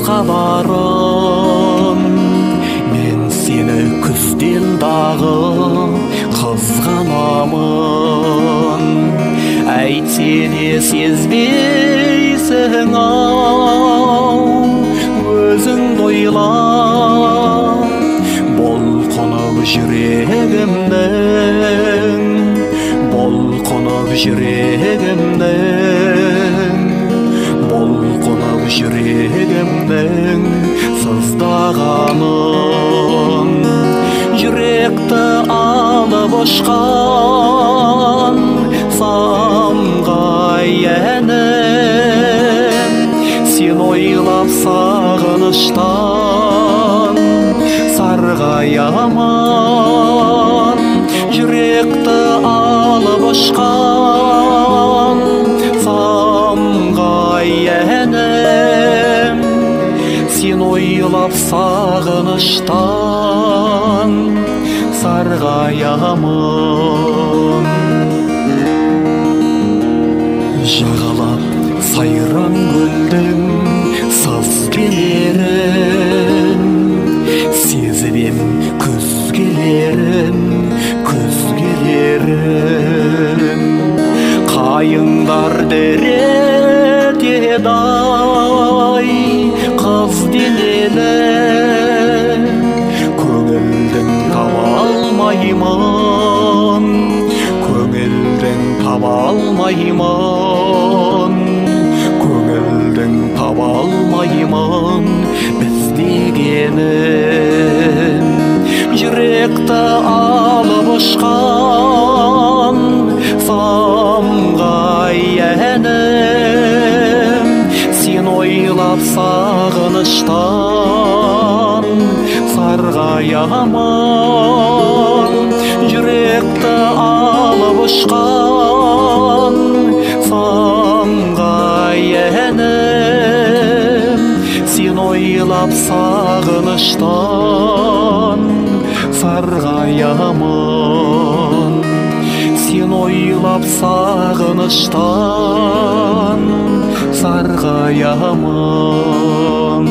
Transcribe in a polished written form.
хабарым, мен сені күзден дағы қызғанамын. Әйтсе де сезбейсің ау, өзіңді ойлап бұлқынып жүрегімнің, бұлқынып жүрегімнің, бұлқынып жүрегімнің сыздағанын. Жүректі алып ұшқан самғай әнім, сен ойлап сағыныштан сарғаямын. Жүректі алып ұшқан самғай әнім, сен ойлап сағыныштан сарғаямын. Жағалап сайран көлдің саз келерін, сезіп күз келерін, күз келерін. Қайыңдар дәретеді-ай қыз денелі, көңілдің таба алмаймын, көңілдің таба алмаймын, көңілдің таба алмаймын іздегенін. Жүректі алып ұшқан самғай әнім, сен ойлап сағыныштан сарғаямын. Жүректі алып ұшқан самғай әнім, сен ойлап сағыныштан сарғаямын. Сен ойлап сағыныштан сарғаямын.